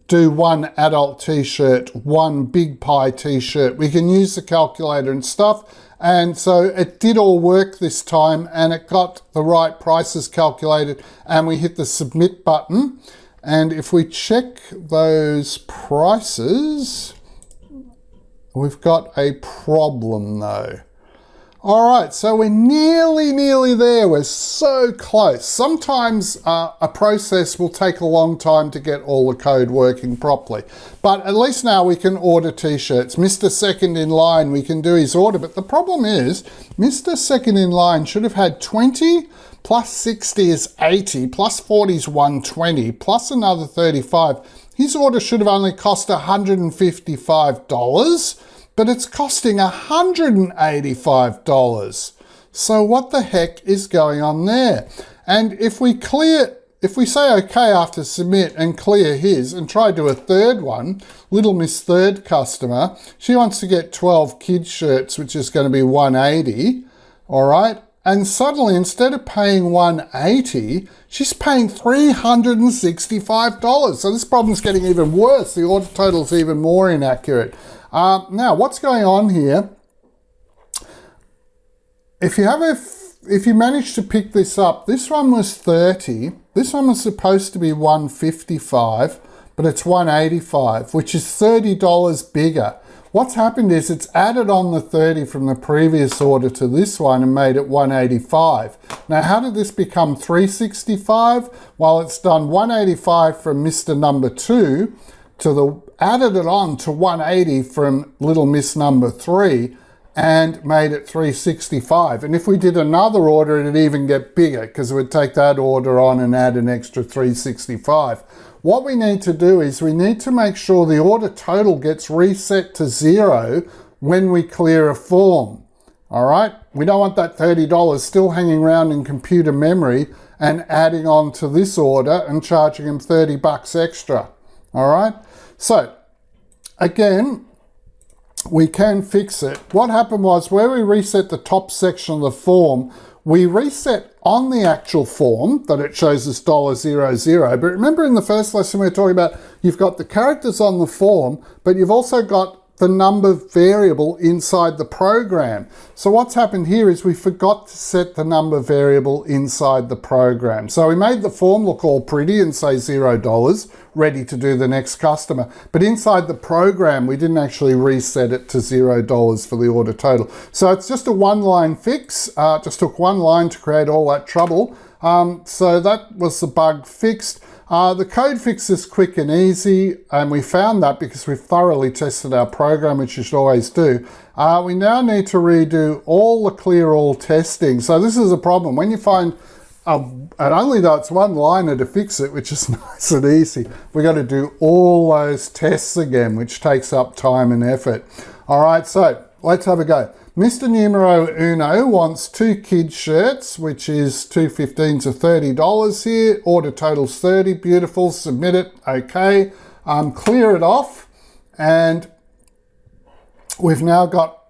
do one adult t-shirt, one Big Pi t-shirt. We can use the calculator and stuff. And so it did all work this time and it got the right prices calculated, and we hit the submit button. And if we check those prices, we've got a problem though. All right, so we're nearly there. We're so close. Sometimes a process will take a long time to get all the code working properly. But at least now we can order t-shirts. Mr. Second in line, we can do his order. But the problem is, Mr. Second in line should have had 20, plus 60 is 80, plus 40 is 120, plus another 35. His order should have only cost $155. But it's costing $185. So what the heck is going on there? And if we say okay after submit and clear his and try to do a third one, Little Miss Third Customer, she wants to get 12 kids shirts, which is going to be $180, all right? And suddenly, instead of paying $180, she's paying $365. So this problem's getting even worse. The order total's even more inaccurate. Now, what's going on here? If you manage to pick this up, this one was 30. This one was supposed to be 155, but it's 185, which is $30 bigger. What's happened is it's added on the 30 from the previous order to this one and made it 185. Now, how did this become 365? Well, it's done 185 from Mr. Number 2 added it on to 180 from Little Miss Number 3 and made it 365. And if we did another order, it'd even get bigger because it would take that order on and add an extra 365. What we need to do is we need to make sure the order total gets reset to 0 when we clear a form. All right? We don't want that $30 still hanging around in computer memory and adding on to this order and charging him $30 extra. All right? So, again, we can fix it. What happened was where we reset the top section of the form, we reset on the actual form that it shows us $0.00. But remember in the first lesson we were talking about you've got the characters on the form, but you've also got the number variable inside the program. So what's happened here is we forgot to set the number variable inside the program. So we made the form look all pretty and say $0, ready to do the next customer. But inside the program, we didn't actually reset it to $0 for the order total. So it's just a one-line fix. Just took one line to create all that trouble. So that was the bug fixed. The code fix is quick and easy, and we found that because we've thoroughly tested our program, which you should always do. We now need to redo all the clear all testing. So this is a problem. When you find, and only though it's one liner to fix it, which is nice and easy, we've got to do all those tests again, which takes up time and effort. All right, so let's have a go. Mr. Numero Uno wants 2 kids shirts, which is 2 15s of $30 here. Order total's 30, beautiful, submit it, okay. Clear it off, and we've now got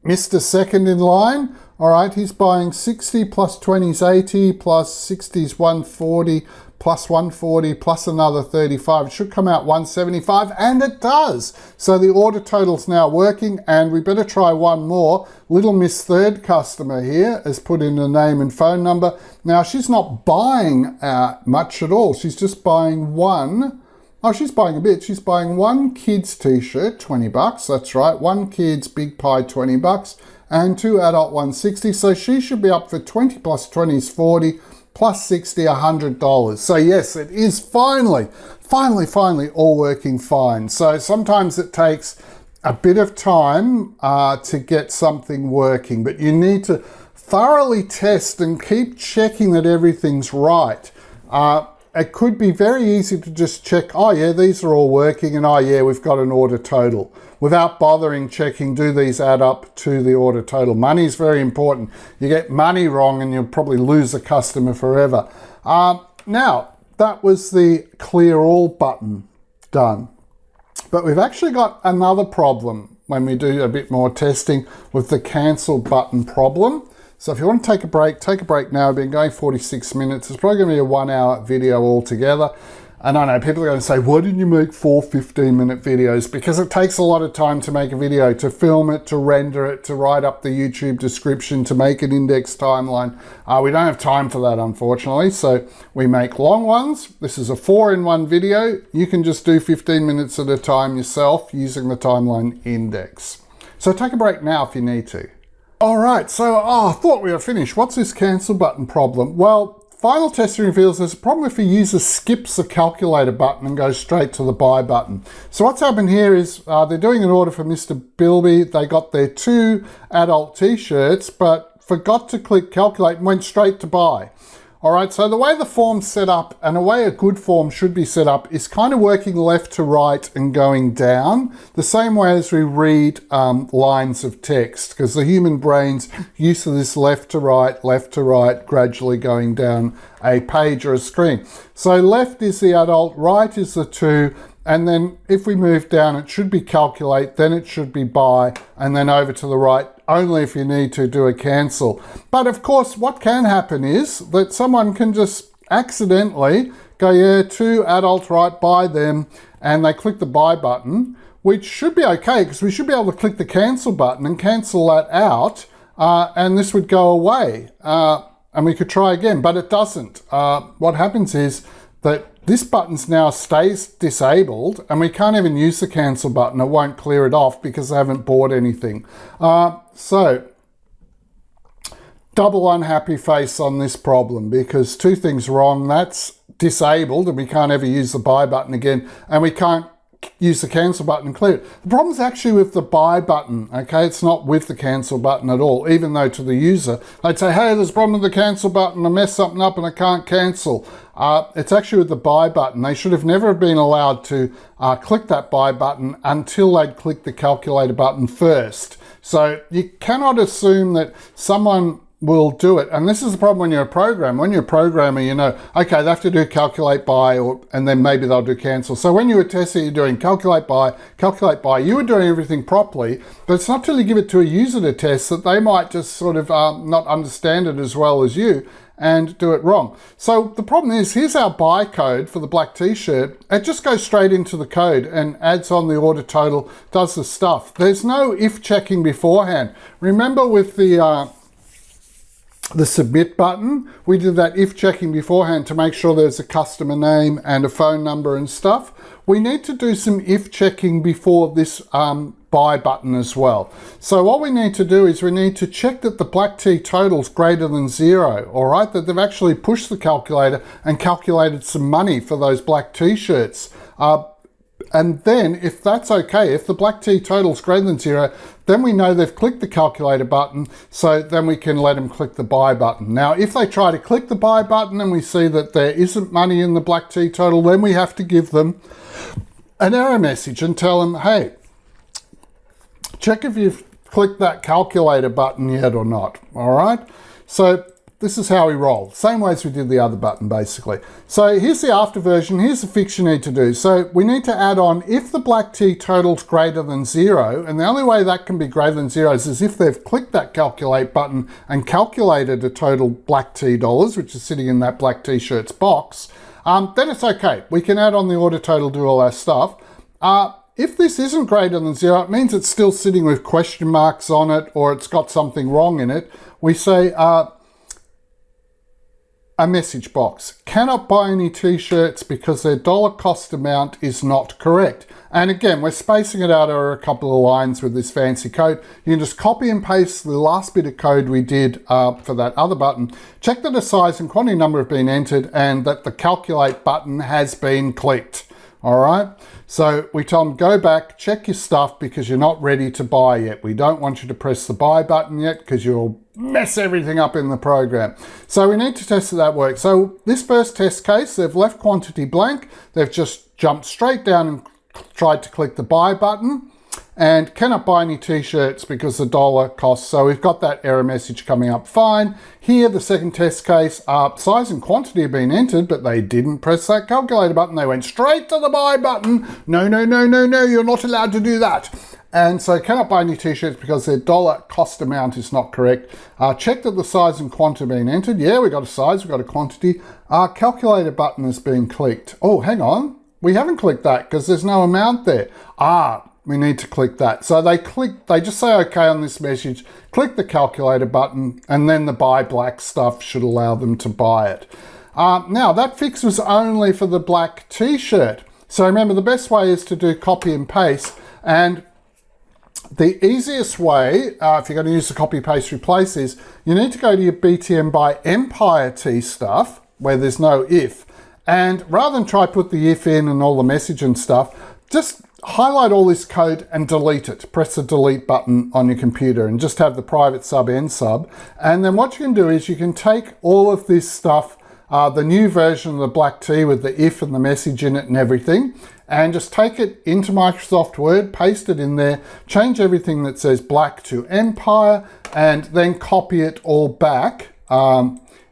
Mr. Second in line. All right, he's buying 60 plus 20's 80 plus 60's 140 plus 140 plus another 35. It should come out 175, and it does. So the order total's now working, and we better try one more. Little Miss Third customer here has put in a name and phone number. Now, she's not buying much at all. She's just buying one. Oh, she's buying a bit. She's buying 1 kid's t-shirt, 20 bucks. That's right. 1 kid's big pie, 20 bucks. And 2 adult 160. So she should be up for 20 plus 20 is 40 plus 60, $100. So yes, it is finally all working fine. So sometimes it takes a bit of time to get something working, but you need to thoroughly test and keep checking that everything's right. It could be very easy to just check, oh yeah, these are all working, and oh yeah, we've got an order total, without bothering checking, do these add up to the order total? Money is very important. You get money wrong and you'll probably lose a customer forever. Now, that was the clear all button done. But we've actually got another problem when we do a bit more testing with the cancel button problem. So if you want to take a break now. I've been going 46 minutes. It's probably going to be a 1-hour video altogether. And I know people are going to say, why didn't you make 4 15-minute videos? Because it takes a lot of time to make a video, to film it, to render it, to write up the YouTube description, to make an index timeline. We don't have time for that, unfortunately. So we make long ones. This is a 4-in-1 video. You can just do 15 minutes at a time yourself using the timeline index. So take a break now if you need to. All right, so I thought we were finished. What's this cancel button problem? Well, final testing reveals there's a problem if a user skips the calculator button and goes straight to the buy button. So what's happened here is they're doing an order for Mr. Bilby. They got their 2 adult t-shirts, but forgot to click calculate and went straight to buy. All right, so the way the form's set up, and the way a good form should be set up, is kind of working left to right and going down, the same way as we read lines of text, because the human brain's used to this left to right, gradually going down a page or a screen. So left is the adult, right is the 2, and then if we move down, it should be calculate, then it should be buy, and then over to the right, only if you need to do a cancel. But of course, what can happen is that someone can just accidentally go, yeah, 2 adult, right, buy them, and they click the buy button, which should be okay, because we should be able to click the cancel button and cancel that out, and this would go away, and we could try again, but it doesn't. What happens is that this button now stays disabled, and we can't even use the cancel button. It won't clear it off because they haven't bought anything. So double unhappy face on this problem, because 2 things wrong. That's disabled and we can't ever use the buy button again, and we can't use the cancel button and clear it. The problem's actually with the buy button, okay? It's not with the cancel button at all, even though to the user, they'd say, hey, there's a problem with the cancel button, I messed something up and I can't cancel. It's actually with the buy button. They should have never been allowed to click that buy button until they'd click the calculator button first. So you cannot assume that someone will do it. And this is the problem when you're a programmer. When you're a programmer, you know, okay, they have to do calculate buy, and then maybe they'll do cancel. So when you're a tester, you're doing calculate buy, you were doing everything properly, but it's not till you give it to a user to test that they might just sort of not understand it as well as you and do it wrong. So the problem is, here's our buy code for the black t-shirt. It just goes straight into the code and adds on the order total, does the stuff. There's no if checking beforehand. Remember with the submit button, we did that if checking beforehand to make sure there's a customer name and a phone number and stuff. We need to do some if checking before this buy button as well. So what we need to do is we need to check that the black T total's greater than 0, all right? That they've actually pushed the calculator and calculated some money for those black t-shirts. And then if that's okay, if the black T total's greater than 0, then we know they've clicked the calculator button, so then we can let them click the buy button. Now, if they try to click the buy button and we see that there isn't money in the black T total, then we have to give them an error message and tell them, hey, check if you've clicked that calculator button yet or not, all right? So this is how we roll. Same way as we did the other button, basically. So here's the after version. Here's the fix you need to do. So we need to add on if the black T total's greater than 0, and the only way that can be greater than 0 is if they've clicked that calculate button and calculated a total black T dollars, which is sitting in that black T-shirts box, then it's okay. We can add on the order total, do all our stuff. If this isn't greater than 0, it means it's still sitting with question marks on it, or it's got something wrong in it. We say, a message box. Cannot buy any T-shirts because their dollar cost amount is not correct. And again, we're spacing it out over a couple of lines with this fancy code. You can just copy and paste the last bit of code we did for that other button. Check that the size and quantity number have been entered and that the calculate button has been clicked. All right, so we tell them go back, check your stuff because you're not ready to buy yet. We don't want you to press the buy button yet because you'll mess everything up in the program. So we need to test that works. So this first test case, they've left quantity blank. They've just jumped straight down and tried to click the buy button and cannot buy any T-shirts because the dollar cost. So we've got that error message coming up fine. Here, the second test case, size and quantity have been entered, but they didn't press that calculator button. They went straight to the buy button. No, no, no, no, no, you're not allowed to do that. And so cannot buy any T-shirts because their dollar cost amount is not correct. Check that the size and quantity have been entered. Yeah, we got a size, we got a quantity. Calculator button has been clicked. Oh, hang on. We haven't clicked that because there's no amount there. We need to click that. So they just say okay on this message, click the calculator button, and then the buy black stuff should allow them to buy it. Now that fix was only for the black T-shirt. So remember, the best way is to do copy and paste. And the easiest way, if you're going to use the copy, paste, replace is, you need to go to your BTM by Empire T stuff, where there's no if. And rather than try put the if in and all the message and stuff, just highlight all this code and delete it. Press the delete button on your computer and just have the private sub end sub. And then what you can do is you can take all of this stuff, the new version of the black T with the if and the message in it and everything, and just take it into Microsoft Word, paste it in there, change everything that says black to Empire, and then copy it all back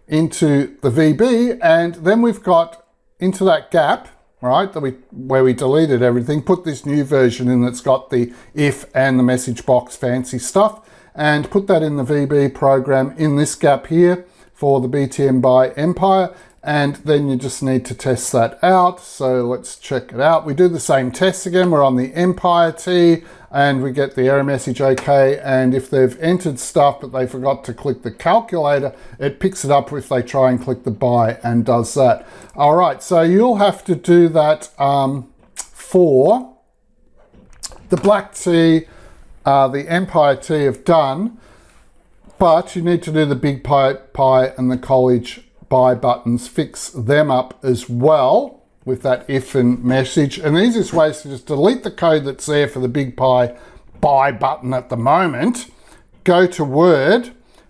into the VB. And then we've got into that gap, right, where we deleted everything, put this new version in that's got the if and the message box fancy stuff, and put that in the VB program in this gap here for the BTM by Empire, and then you just need to test that out. So let's check it out. We do the same tests again. We're on the Empire T, and we get the error message okay, and if they've entered stuff but they forgot to click the calculator, it picks it up if they try and click the buy and does that. All right, so you'll have to do that for the black T, the Empire T have done, but you need to do the big pie and the college buy buttons, fix them up as well with that if and message. And the easiest way is to just delete the code that's there for the big pie buy button at the moment, go to Word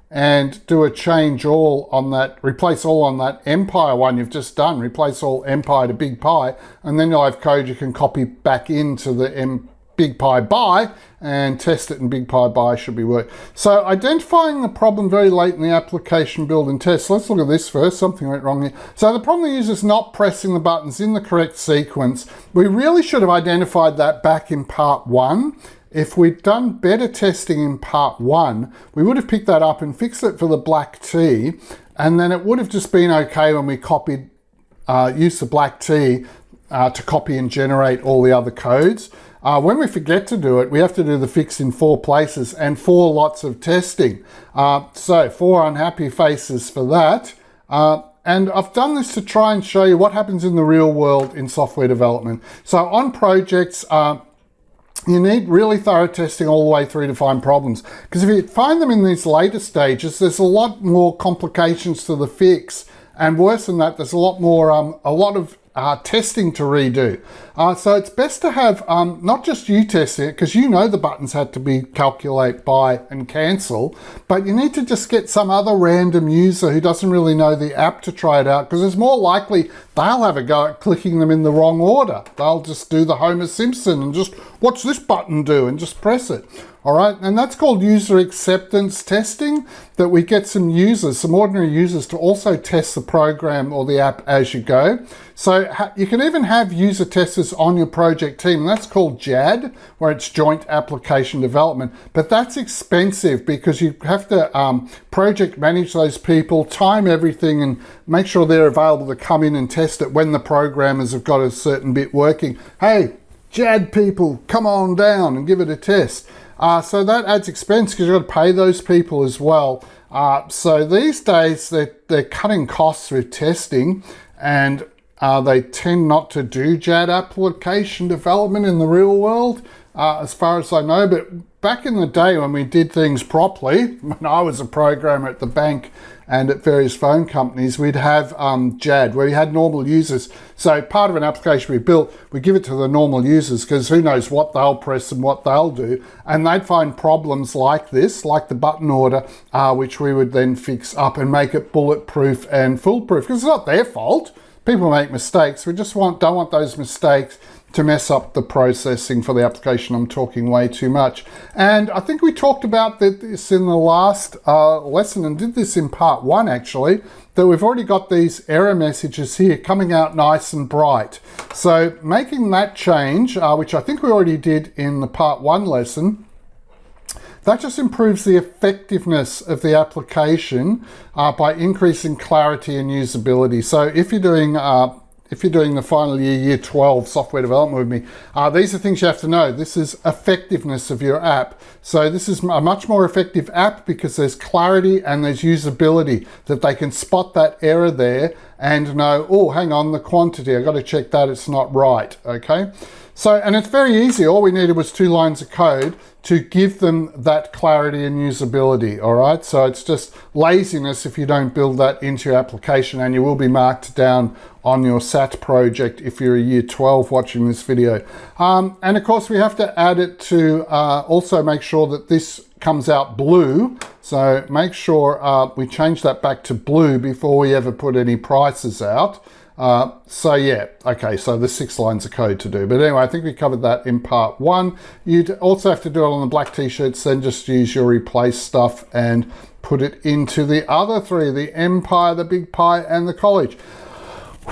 and do a change all on that, replace all on that Empire one you've just done, replace all Empire to big pie, and then you'll have code you can copy back into the big pie buy and test it in big pie buy should be work. So identifying the problem very late in the application build and test. Let's look at this first. Something went wrong here. So the problem the user is not pressing the buttons in the correct sequence. We really should have identified that back in part 1. If we'd done better testing in part 1, we would have picked that up and fixed it for the black T, and then it would have just been okay when we copied, used the black T to copy and generate all the other codes. When we forget to do it, we have to do the fix in 4 places and 4 lots of testing. So 4 unhappy faces for that. And I've done this to try and show you what happens in the real world in software development. So on projects, you need really thorough testing all the way through to find problems. Because if you find them in these later stages, there's a lot more complications to the fix. And worse than that, there's a lot more, a lot of testing to redo. So it's best to have not just you testing it, because you know the buttons had to be calculate, buy, and cancel, but you need to just get some other random user who doesn't really know the app to try it out, because it's more likely they'll have a go at clicking them in the wrong order. They'll just do the Homer Simpson and just, what's this button do? And just press it. All right, and that's called user acceptance testing, that we get some users, some ordinary users, to also test the program or the app as you go. So you can even have user testers on your project team, and that's called JAD, where it's joint application development. But that's expensive because you have to project manage those people, time everything, and make sure they're available to come in and test it when the programmers have got a certain bit working. Hey, JAD people, come on down and give it a test. So that adds expense because you've got to pay those people as well. So these days they're cutting costs with testing, and they tend not to do JAD application development in the real world, as far as I know. But back in the day when we did things properly, when I was a programmer at the bank and at various phone companies, we'd have JAD, where we had normal users. So part of an application we built, we give it to the normal users, because who knows what they'll press and what they'll do. And they'd find problems like this, like the button order, which we would then fix up and make it bulletproof and foolproof, because it's not their fault. People make mistakes. We just don't want those mistakes to mess up the processing for the application. I'm talking way too much. And I think we talked about this in the last lesson, and did this in part 1 actually, that we've already got these error messages here coming out nice and bright. So making that change, which I think we already did in the part 1 lesson, that just improves the effectiveness of the application by increasing clarity and usability. So if you're doing the final year 12 software development with me, these are things you have to know. This is effectiveness of your app. So this is a much more effective app because there's clarity and there's usability, that they can spot that error there and know, oh, hang on, the quantity, I've got to check that, it's not right, okay? So, and it's very easy. All we needed was 2 lines of code to give them that clarity and usability, all right? So it's just laziness if you don't build that into your application, and you will be marked down on your SAT project if you're a year 12 watching this video. And of course, we have to add it to also make sure that this comes out blue. So make sure we change that back to blue before we ever put any prices out. So yeah, okay, so there's 6 lines of code to do. But anyway, I think we covered that in part 1. You'd also have to do it on the black t-shirts, then just use your replace stuff and put it into the other 3, the Empire, the Big Pie, and the College.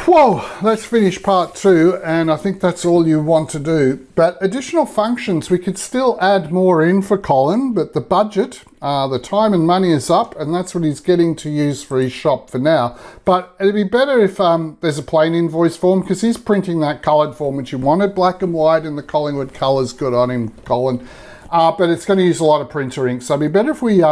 Whoa, let's finish part 2, and I think that's all you want to do. But additional functions, we could still add more in for Colin, but the budget, the time and money is up, and that's what he's getting to use for his shop for now. But it'd be better if there's a plain invoice form, because he's printing that coloured form, which you wanted, black and white, and the Collingwood colour's good on him, Colin. But it's going to use a lot of printer ink, so it'd be better if we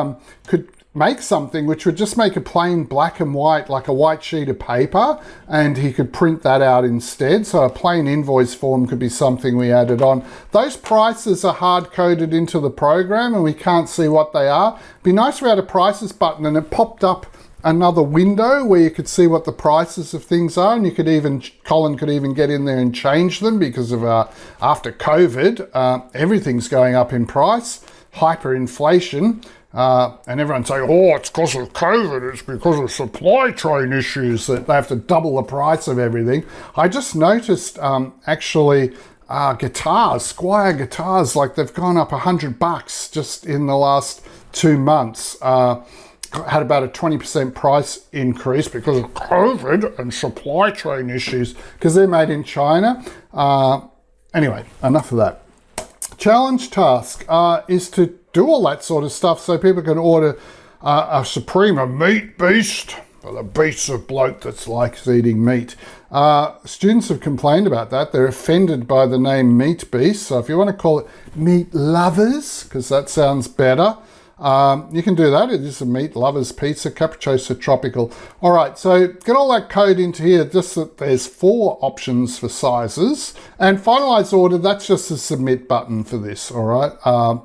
could make something which would just make a plain black and white, like a white sheet of paper, and he could print that out instead. So a plain invoice form could be something we added on. Those prices are hard coded into the program and we can't see what they are. It'd be nice if we had a prices button and it popped up another window where you could see what the prices of things are, and you could even, Colin could even get in there and change them, because of after COVID, everything's going up in price, hyperinflation. And everyone's saying, oh, it's because of COVID, it's because of supply chain issues that they have to double the price of everything. I just noticed, actually, guitars, Squire guitars, like they've gone up $100 just in the last 2 months. Had about a 20% price increase because of COVID and supply chain issues, because they're made in China. Anyway, enough of that. Challenge task is to do all that sort of stuff so people can order a Supreme, a meat beast, or the beast of bloke that's likes eating meat. Students have complained about that. They're offended by the name Meat Beast. So if you want to call it Meat Lovers, because that sounds better, you can do that. It is a Meat Lovers Pizza, Capricciosa Tropical. All right, so get all that code into here, just that there's 4 options for sizes. And finalize order, that's just a submit button for this, all right,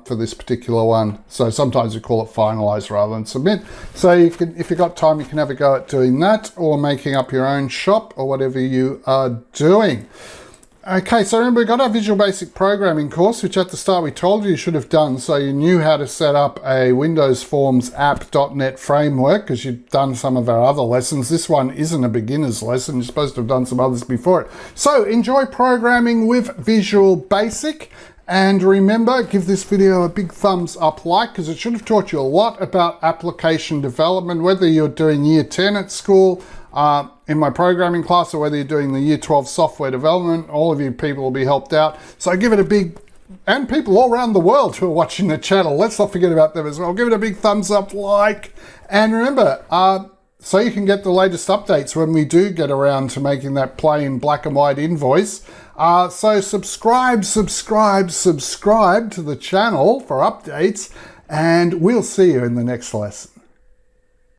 for this particular one. So sometimes we call it finalize rather than submit. So you can, if you've got time, you can have a go at doing that, or making up your own shop, or whatever you are doing. Okay, so remember, we've got our Visual Basic Programming course, which at the start we told you should have done, so you knew how to set up a Windows Forms app.NET framework, because you've done some of our other lessons. This one isn't a beginner's lesson. You're supposed to have done some others before it. So enjoy programming with Visual Basic, And remember, give this video a big thumbs up like, because it should have taught you a lot about application development, whether you're doing year 10 at school, in my programming class, or whether you're doing the year 12 software development. All of you people will be helped out. So give it a big, and people all around the world who are watching the channel, let's not forget about them as well. Give it a big thumbs up like, and remember, so you can get the latest updates when we do get around to making that plain black and white invoice. So subscribe to the channel for updates, and we'll see you in the next lesson.